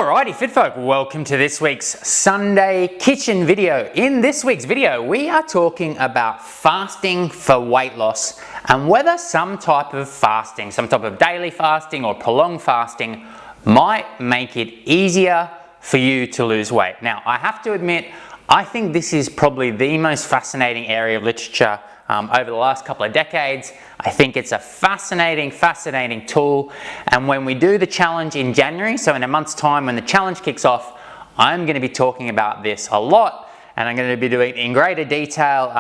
Alrighty, fit folk, welcome to this week's Sunday kitchen video. In this week's video, we are talking about fasting for weight loss and whether some type of fasting, some type of daily fasting or prolonged fasting might make it easier for you to lose weight. Now, I have to admit, I think this is probably the most fascinating area of literature over the last couple of decades. I think it's a fascinating tool, and when we do the challenge in January, so in a month's time when the challenge kicks off, I'm going to be talking about this a lot, and I'm going to be doing it in greater detail,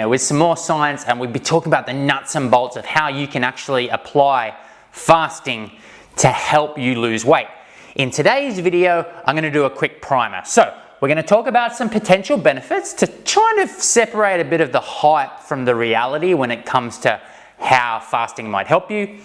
with some more science, and we'll be talking about the nuts and bolts of how you can actually apply fasting to help you lose weight. In today's video, I'm going to do a quick primer. So we're going to talk about some potential benefits to try to separate a bit of the hype from the reality when it comes to how fasting might help you.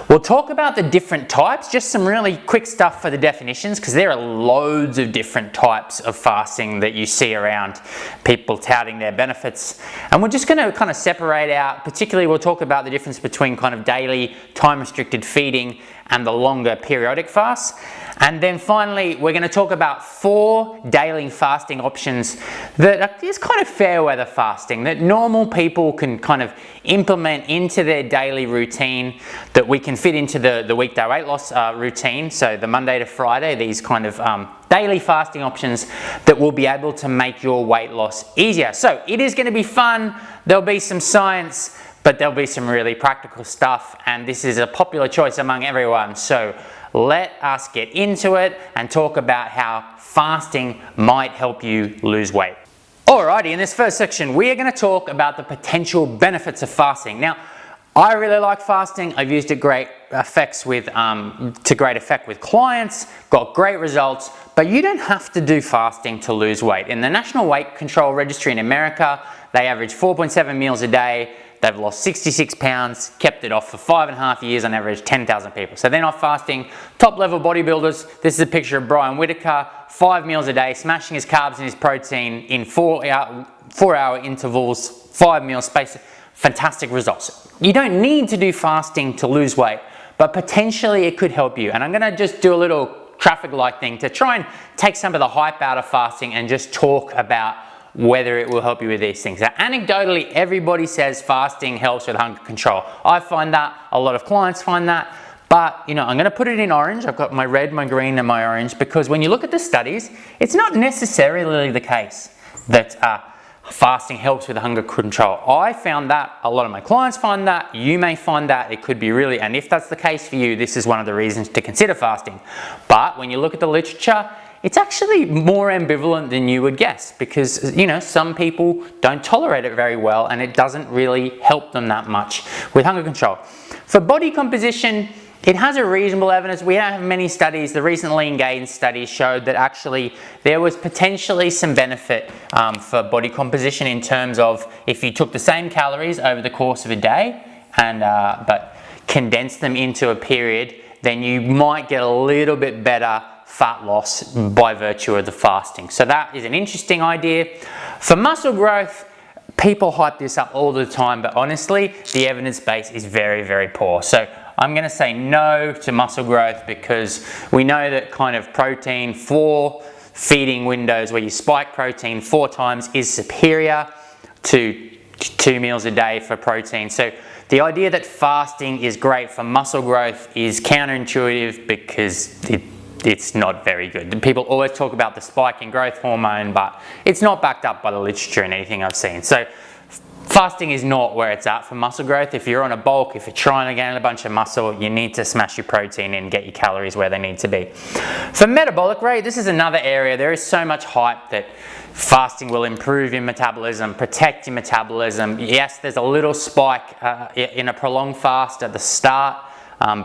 We'll talk about the different types, just some really quick stuff for the definitions, because there are loads of different types of fasting that you see around, people touting their benefits. And we're just going to kind of separate out, particularly we'll talk about the difference between kind of daily time-restricted feeding and the longer periodic fasts. And then finally, we're going to talk about 4 daily fasting options that is kind of fair weather fasting, that normal people can kind of implement into their daily routine, that we can fit into the weekday weight loss routine. So the Monday to Friday, these kind of daily fasting options that will be able to make your weight loss easier. So it is going to be fun. There'll be some science, but there'll be some really practical stuff, and this is a popular choice among everyone. So let us get into it and talk about how fasting might help you lose weight. Alrighty, in this first section, we are going to talk about the potential benefits of fasting. Now, I really like fasting. I've used it to great effect with clients, got great results, but you don't have to do fasting to lose weight. In the National Weight Control Registry in America, they average 4.7 meals a day. They've lost 66 pounds, kept it off for 5.5 years, on average 10,000 people. So they're not fasting. Top level bodybuilders, this is a picture of Brian Whitaker, 5 meals a day, smashing his carbs and his protein in 4-hour intervals, 5 meals space. Fantastic results. You don't need to do fasting to lose weight, but potentially it could help you. And I'm gonna just do a little traffic light thing to try and take some of the hype out of fasting and just talk about whether it will help you with these things. Now, anecdotally, everybody says fasting helps with hunger control. I find that, a lot of clients find that, but I'm going to put it in orange. I've got my red, my green, and my orange, because when you look at the studies, it's not necessarily the case that fasting helps with hunger control. I found that, a lot of my clients find that, you may find that, it could be really, and if that's the case for you, this is one of the reasons to consider fasting. But when you look at the literature, it's actually more ambivalent than you would guess, because some people don't tolerate it very well and it doesn't really help them that much with hunger control. For body composition, it has a reasonable evidence. We don't have many studies. The recent lean gain study showed that actually there was potentially some benefit for body composition in terms of if you took the same calories over the course of a day and but condensed them into a period, then you might get a little bit better fat loss by virtue of the fasting. So that is an interesting idea. For muscle growth, people hype this up all the time, but honestly, the evidence base is very poor. So I'm going to say no to muscle growth, because we know that kind of protein, 4 feeding windows where you spike protein 4 times is superior to 2 meals a day for protein. So the idea that fasting is great for muscle growth is counterintuitive, because it's not very good. People always talk about the spike in growth hormone, but it's not backed up by the literature and anything I've seen. So fasting is not where it's at for muscle growth. If you're on a bulk, if you're trying to gain a bunch of muscle, you need to smash your protein and get your calories where they need to be. For metabolic rate, this is another area. There is so much hype that fasting will improve your metabolism, protect your metabolism. Yes, there's a little spike in a prolonged fast at the start,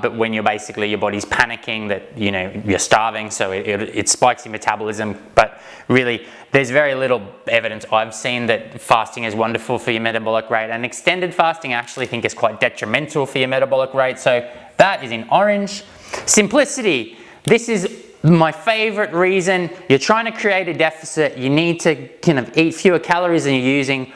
but when you're basically, your body's panicking that you're starving, so it spikes your metabolism. But really, there's very little evidence I've seen that fasting is wonderful for your metabolic rate, and extended fasting I actually think is quite detrimental for your metabolic rate. So that is in orange. Simplicity, this is my favorite reason. You're trying to create a deficit, you need to kind of eat fewer calories than you're using.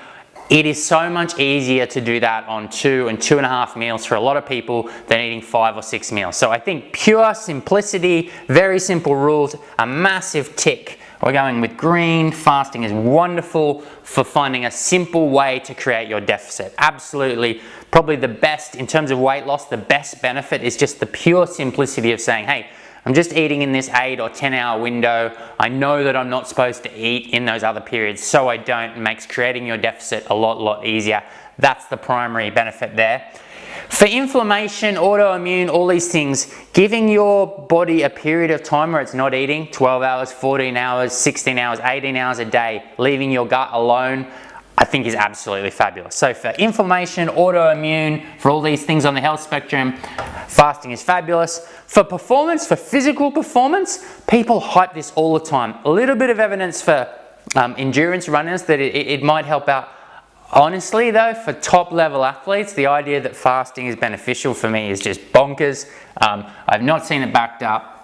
It is so much easier to do that on 2 and 2.5 meals for a lot of people than eating 5 or 6 meals. So I think pure simplicity, very simple rules, a massive tick. We're going with green. Fasting is wonderful for finding a simple way to create your deficit. Absolutely, probably the best in terms of weight loss, the best benefit is just the pure simplicity of saying, hey, I'm just eating in this 8 or 10 hour window. I know that I'm not supposed to eat in those other periods, so I don't. It makes creating your deficit a lot easier. That's the primary benefit there. For inflammation, autoimmune, all these things, giving your body a period of time where it's not eating, 12 hours, 14 hours, 16 hours, 18 hours a day, leaving your gut alone, I think is absolutely fabulous. So for inflammation, autoimmune, for all these things on the health spectrum, fasting is fabulous. For performance, for physical performance, people hype this all the time. A little bit of evidence for endurance runners that it might help out. Honestly though, for top level athletes, the idea that fasting is beneficial for me is just bonkers. I've not seen it backed up.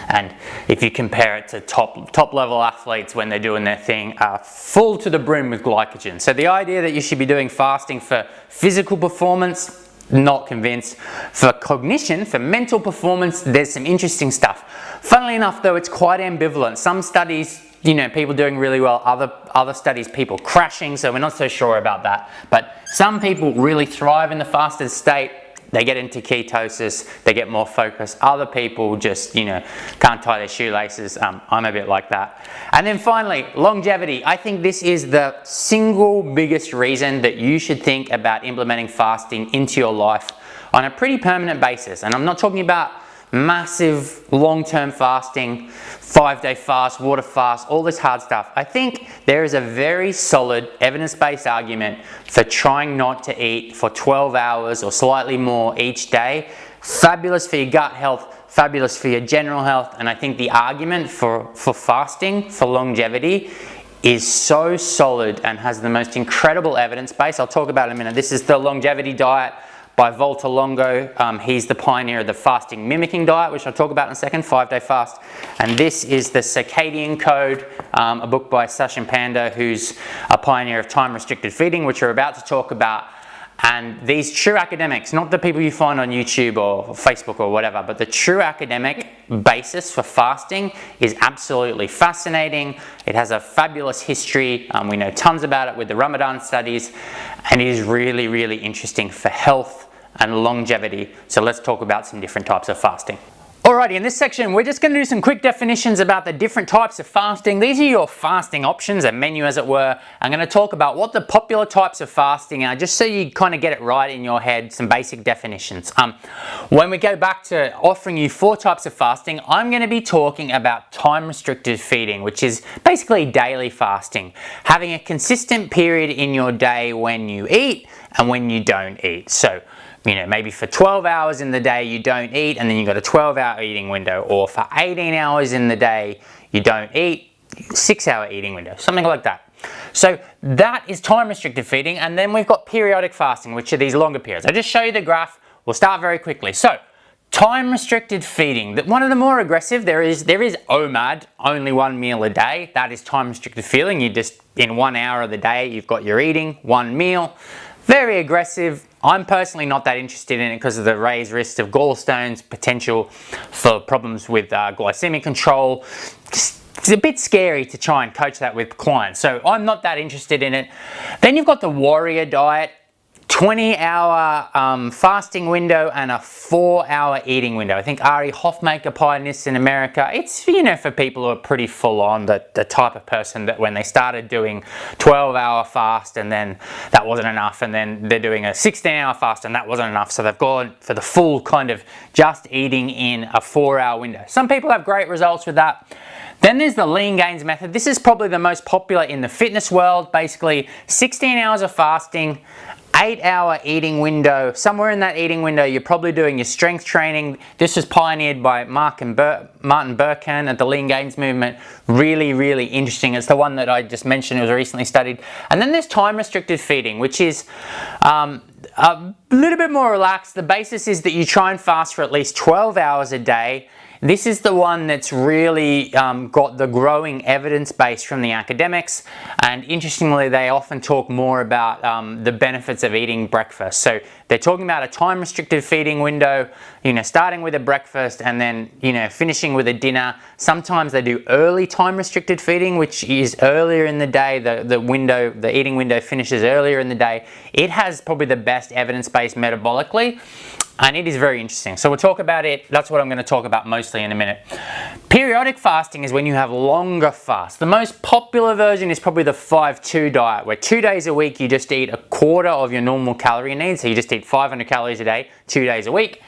And if you compare it to top level athletes when they're doing their thing, full to the brim with glycogen. So the idea that you should be doing fasting for physical performance, not convinced. For cognition, for mental performance, there's some interesting stuff. Funnily enough though, it's quite ambivalent. Some studies, you know, people doing really well, other studies, people crashing, so we're not so sure about that. But some people really thrive in the fasted state. They get into ketosis, they get more focus. Other people just, you know, can't tie their shoelaces. I'm a bit like that. And then finally, longevity. I think this is the single biggest reason that you should think about implementing fasting into your life on a pretty permanent basis. And I'm not talking about massive long-term fasting, 5-day fast, water fast, all this hard stuff. I think there is a very solid evidence-based argument for trying not to eat for 12 hours or slightly more each day. Fabulous for your gut health, fabulous for your general health, and I think the argument for fasting, for longevity, is so solid and has the most incredible evidence base. I'll talk about it in a minute. This is the longevity diet by Volta Longo. He's the pioneer of the fasting mimicking diet, which I'll talk about in a second, 5-day fast. And this is the Circadian Code, a book by Sachin Panda, who's a pioneer of time-restricted feeding, which we're about to talk about. And these true academics, not the people you find on YouTube or Facebook or whatever, but the true academic basis for fasting is absolutely fascinating. It has a fabulous history. We know tons about it with the Ramadan studies, and it is really, really interesting for health and longevity. So let's talk about some different types of fasting. Alrighty, in this section, we're just going to do some quick definitions about the different types of fasting. These are your fasting options, a menu as it were. I'm going to talk about what the popular types of fasting are, just so you kind of get it right in your head, some basic definitions. When we go back to offering you 4 types of fasting, I'm going to be talking about time-restricted feeding, which is basically daily fasting. Having a consistent period in your day when you eat and when you don't eat. So, you know, maybe for 12 hours in the day you don't eat and then you've got a 12-hour eating window, or for 18 hours in the day you don't eat, 6-hour eating window, something like that. So that is time-restricted feeding, and then we've got periodic fasting, which are these longer periods. I'll just show you the graph. We'll start very quickly. So time-restricted feeding, one of the more aggressive, there is OMAD, only 1 meal a day. That is time-restricted feeding. You just, in 1 hour of the day, you've got your eating, 1 meal. Very aggressive. I'm personally not that interested in it because of the raised risks of gallstones, potential for problems with glycemic control. It's a bit scary to try and coach that with clients, so I'm not that interested in it. Then you've got the warrior diet, 20-hour fasting window and a 4-hour eating window. I think Ari Hofmaker pioneered this in America. It's, you know, for people who are pretty full on, the type of person that when they started doing 12-hour fast and then that wasn't enough, and then they're doing a 16-hour fast and that wasn't enough, so they've gone for the full kind of just eating in a 4-hour window. Some people have great results with that. Then there's the lean gains method. This is probably the most popular in the fitness world. Basically 16 hours of fasting, 8-hour eating window. Somewhere in that eating window you're probably doing your strength training. This was pioneered by Martin Berkhan at the Lean Gains movement. Really, really interesting. It's the one that I just mentioned. It was recently studied. And then there's time restricted feeding, which is a little bit more relaxed. The basis is that you try and fast for at least 12 hours a day. This is the one that's really got the growing evidence base from the academics, and interestingly they often talk more about the benefits of eating breakfast. So they're talking about a time restricted feeding window, starting with a breakfast and then finishing with a dinner. Sometimes they do early time restricted feeding, which is earlier in the day. The eating window finishes earlier in the day. It has probably the best evidence base metabolically, and it is very interesting. So we'll talk about it. That's what I'm going to talk about mostly in a minute. Periodic fasting is when you have longer fasts. The most popular version is probably the 5-2 diet, where 2 days a week you just eat a quarter of your normal calorie needs. So you just eat 500 calories a day, 2 days a week.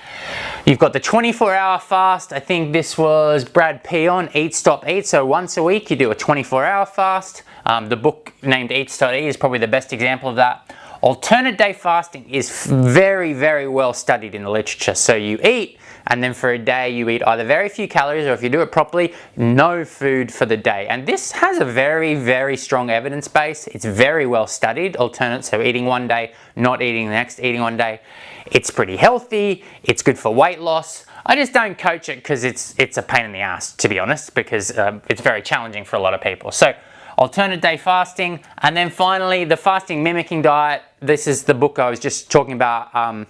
You've got the 24-hour fast. I think this was Brad P on Eat Stop Eat. So once a week you do a 24-hour fast. The book named Eat Stop Eat is probably the best example of that. Alternate day fasting is very, very well studied in the literature. So you eat, and then for a day you eat either very few calories, or if you do it properly, no food for the day. And this has a very, very strong evidence base. It's very well studied. Alternate, so eating one day, not eating the next, eating one day. It's pretty healthy. It's good for weight loss. I just don't coach it because it's a pain in the ass, to be honest, because it's very challenging for a lot of people. So alternate day fasting, and then finally the fasting mimicking diet. This is the book I was just talking about,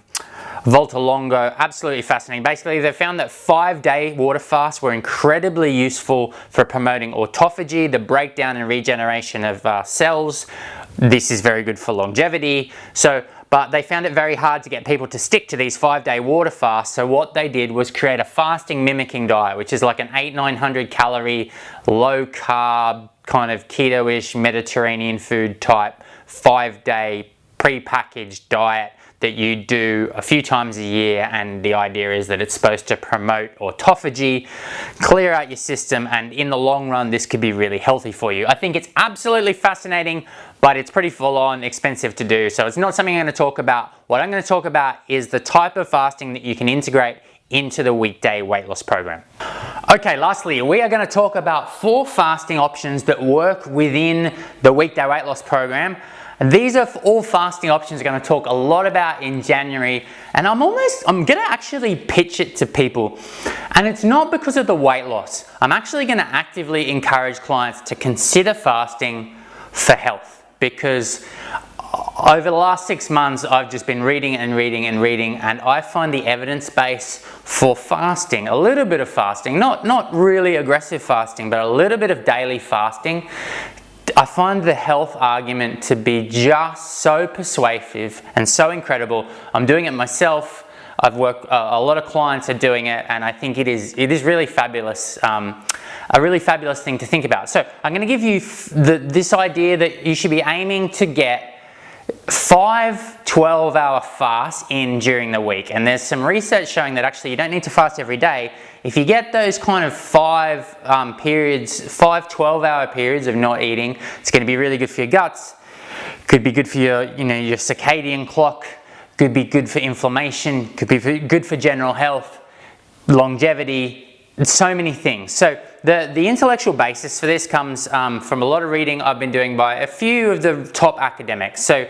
Volta Longo. Absolutely fascinating. Basically, they found that 5-day water fasts were incredibly useful for promoting autophagy, the breakdown and regeneration of cells. This is very good for longevity. But they found it very hard to get people to stick to these 5-day water fasts. So what they did was create a fasting mimicking diet, which is like an 800-900 calorie, low carb, kind of keto-ish Mediterranean food type 5-day pre-packaged diet that you do a few times a year, and the idea is that it's supposed to promote autophagy, clear out your system, and in the long run this could be really healthy for you. I think it's absolutely fascinating, but it's pretty full on, expensive to do, so it's not something I'm going to talk about. What I'm going to talk about is the type of fasting that you can integrate into the weekday weight loss program. Okay, lastly, we are going to talk about 4 fasting options that work within the weekday weight loss program. And these are all fasting options I'm going to talk a lot about in January, and I'm going to actually pitch it to people. And it's not because of the weight loss. I'm actually going to actively encourage clients to consider fasting for health, because over the last 6 months I've just been reading and reading and reading, and I find the evidence base for fasting, a little bit of fasting, not really aggressive fasting, but a little bit of daily fasting, I find the health argument to be just so persuasive and so incredible. I'm doing it myself. I've worked, a lot of clients are doing it, and I think it is really fabulous, a really fabulous thing to think about. So I'm going to give you this idea that you should be aiming to get 5 12-hour fasts in during the week, and there's some research showing that actually you don't need to fast every day. If you get those kind of 5 12-hour periods of not eating, it's going to be really good for your guts. Could be good for your your circadian clock. Could be good for inflammation. Could be good for general health, longevity. So many things. So the intellectual basis for this comes from a lot of reading I've been doing by a few of the top academics. So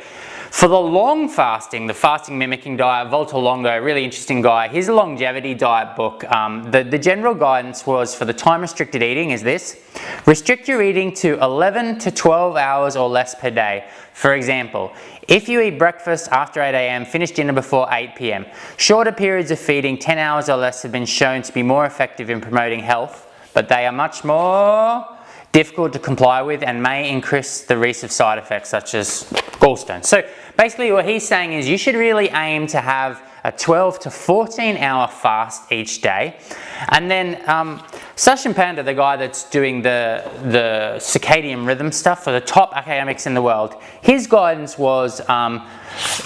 for the long fasting, the fasting mimicking diet, Volta Longo, really interesting guy. His longevity diet book, the general guidance was for the time restricted eating is this: restrict your eating to 11 to 12 hours or less per day. For example, if you eat breakfast after 8 a.m., finish dinner before 8 p.m. Shorter periods of feeding, 10 hours or less, have been shown to be more effective in promoting health, but they are much more difficult to comply with and may increase the risk of side effects such as gallstones. So basically what he's saying is you should really aim to have a 12 to 14 hour fast each day. And then Sachin Panda, the guy that's doing the circadian rhythm stuff for the top academics in the world, his guidance was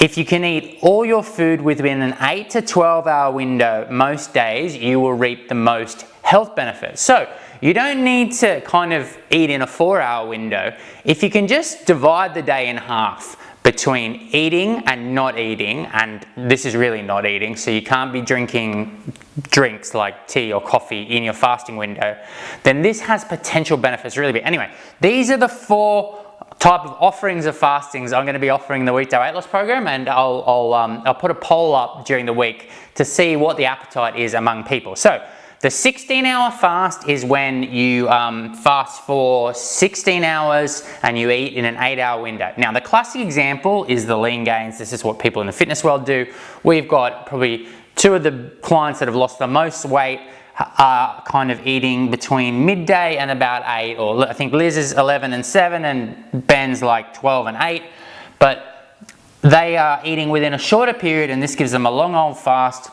if you can eat all your food within an 8 to 12 hour window most days, you will reap the most health benefits. So you don't need to kind of eat in a 4-hour window. If you can just divide the day in half between eating and not eating, and this is really not eating, so you can't be drinking drinks like tea or coffee in your fasting window, then this has potential benefits really big. Anyway, these are the 4 type of offerings of fastings I'm going to be offering in the weekday weight loss program, and I'll put a poll up during the week to see what the appetite is among people. So the 16-hour fast is when you fast for 16 hours and you eat in an 8-hour window. Now, the classic example is the lean gains. This is what people in the fitness world do. We've got probably 2 of the clients that have lost the most weight are kind of eating between midday and about 8, or I think Liz is 11 and 7 and Ben's like 12 and 8, but they are eating within a shorter period, and this gives them a long old fast,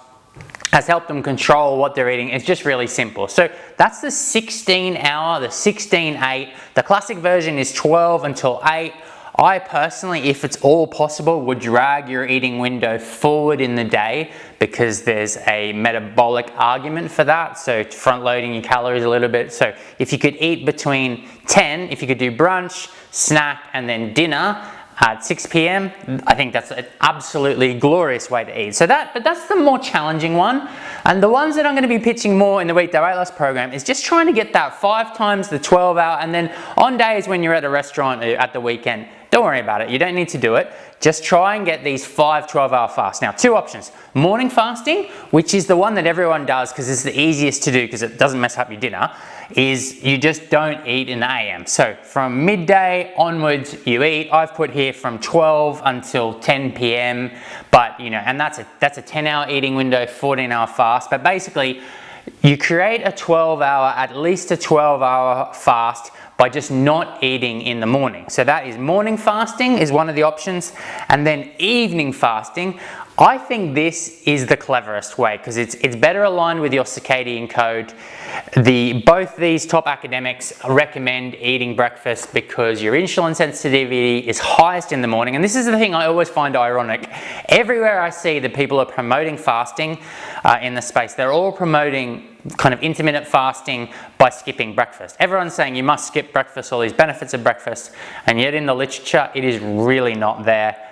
has helped them control what they're eating. It's just really simple. So that's the 16-hour, the 16-8. The classic version is 12 until 8. I personally, if it's all possible, would drag your eating window forward in the day because there's a metabolic argument for that. So front loading your calories a little bit. So if you could eat between 10, if you could do brunch, snack, and then dinner at 6 p.m, I think that's an absolutely glorious way to eat. So but that's the more challenging one. And the ones that I'm going to be pitching more in the Weekday Weight Loss program is just trying to get that 5 times the 12-hour, and then on days when you're at a restaurant at the weekend, don't worry about it. You don't need to do it. Just try and get these 5 12-hour fasts. Now, 2 options. Morning fasting, which is the one that everyone does because it's the easiest to do because it doesn't mess up your dinner, is you just don't eat in the AM. So from midday onwards, you eat. I've put here from 12 until 10 p.m. But, you know, and that's a 10-hour eating window, 14-hour fast. But basically, you create a 12-hour, at least a 12-hour fast by just not eating in the morning. So that is morning fasting is one of the options, and then evening fasting. I think this is the cleverest way because it's better aligned with your circadian code. Both these top academics recommend eating breakfast because your insulin sensitivity is highest in the morning. And this is the thing I always find ironic. Everywhere I see that people are promoting fasting in the space, they're all promoting kind of intermittent fasting by skipping breakfast. Everyone's saying you must skip breakfast, all these benefits of breakfast, and yet in the literature it is really not there.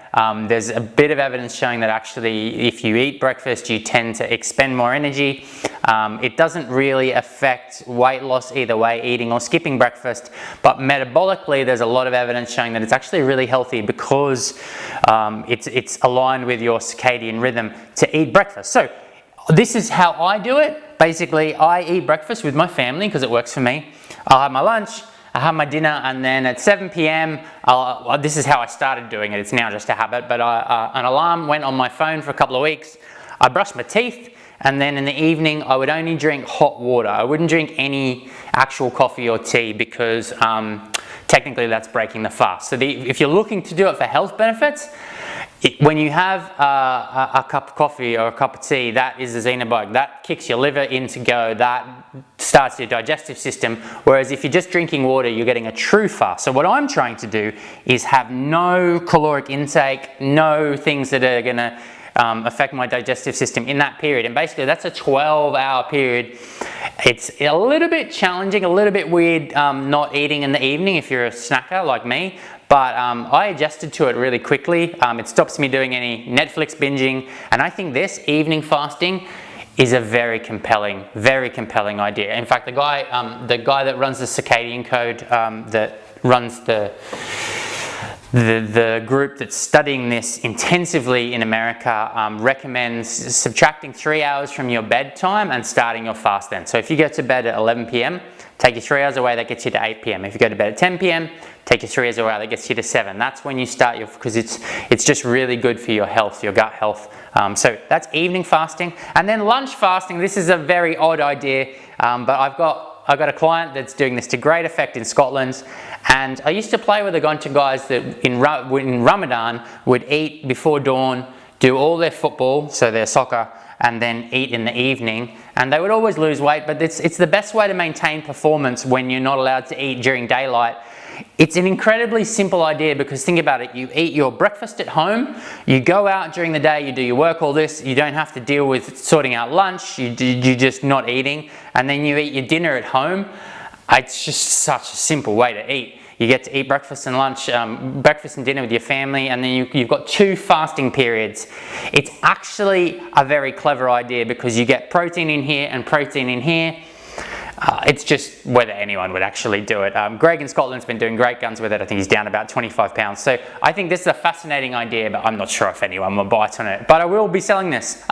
There's a bit of evidence showing that actually if you eat breakfast you tend to expend more energy. It doesn't really affect weight loss either way, eating or skipping breakfast, but metabolically there's a lot of evidence showing that it's actually really healthy because it's aligned with your circadian rhythm to eat breakfast. So this is how I do it. Basically, I eat breakfast with my family because it works for me. I'll have my lunch, I have my dinner, and then at 7 p.m, this is how I started doing it. It's now just a habit, but an alarm went on my phone for a couple of weeks. I brushed my teeth, and then in the evening, I would only drink hot water. I wouldn't drink any actual coffee or tea because technically that's breaking the fast. So if you're looking to do it for health benefits, when you have a cup of coffee or a cup of tea, that is a xenobiotic. That kicks your liver into go. That starts your digestive system. Whereas if you're just drinking water, you're getting a true fast. So what I'm trying to do is have no caloric intake, no things that are going to affect my digestive system in that period. And basically that's a 12-hour period. It's a little bit challenging, a little bit weird not eating in the evening if you're a snacker like me. But I adjusted to it really quickly. It stops me doing any Netflix binging. And I think this evening fasting is a very compelling idea. In fact, the guy that runs the circadian code, that runs the group that's studying this intensively in America, recommends subtracting 3 hours from your bedtime and starting your fast then. So if you go to bed at 11 p.m, take your 3 hours away, that gets you to 8 p.m. If you go to bed at 10 p.m, take your 3 hours away, that gets you to 7. That's when you start because it's just really good for your health, your gut health. So that's evening fasting. And then lunch fasting, this is a very odd idea, but I've got a client that's doing this to great effect in Scotland. And I used to play with a bunch of guys that in Ramadan would eat before dawn, do all their football, so their soccer, and then eat in the evening. And they would always lose weight, but it's the best way to maintain performance when you're not allowed to eat during daylight. It's an incredibly simple idea because think about it, you eat your breakfast at home, you go out during the day, you do your work, all this, you don't have to deal with sorting out lunch, you're just not eating, and then you eat your dinner at home. It's just such a simple way to eat. You get to eat breakfast and lunch, breakfast and dinner with your family, and then you've got 2 fasting periods. It's actually a very clever idea because you get protein in here and protein in here. It's just whether anyone would actually do it. Greg in Scotland's been doing great guns with it. I think he's down about 25 pounds. So I think this is a fascinating idea, but I'm not sure if anyone will bite on it. But I will be selling this.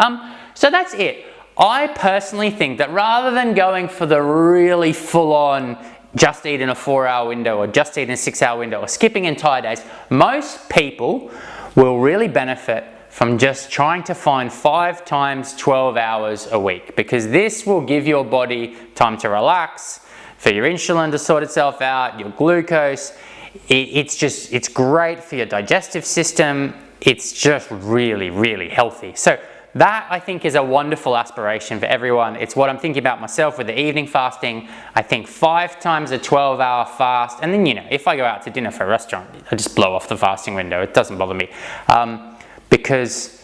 So that's it. I personally think that rather than going for the really full-on just eat in a 4-hour window or just eat in a 6-hour window or skipping entire days, most people will really benefit from just trying to find 5 times 12 hours a week, because this will give your body time to relax, for your insulin to sort itself out, your glucose. It's great for your digestive system. It's just really, really healthy. So that, I think, is a wonderful aspiration for everyone. It's what I'm thinking about myself with the evening fasting. I think 5 times a 12-hour fast, and then, you know, if I go out to dinner for a restaurant, I just blow off the fasting window. It doesn't bother me, because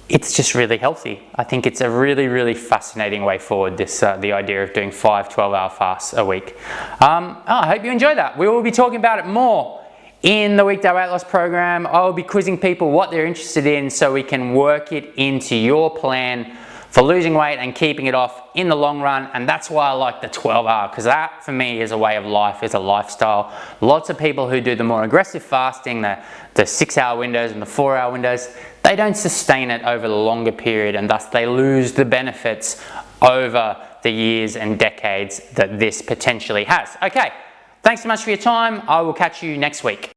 it's just really healthy. I think it's a really, really fascinating way forward, this the idea of doing 5 12-hour fasts a week. I hope you enjoy that. We will be talking about it more in the Weekday Weight Loss Program. I'll be quizzing people what they're interested in so we can work it into your plan for losing weight and keeping it off in the long run. And that's why I like the 12-hour, because that for me is a way of life, is a lifestyle. Lots of people who do the more aggressive fasting, the 6-hour windows and the 4-hour windows, they don't sustain it over the longer period, and thus they lose the benefits over the years and decades that this potentially has. Okay, thanks so much for your time. I will catch you next week.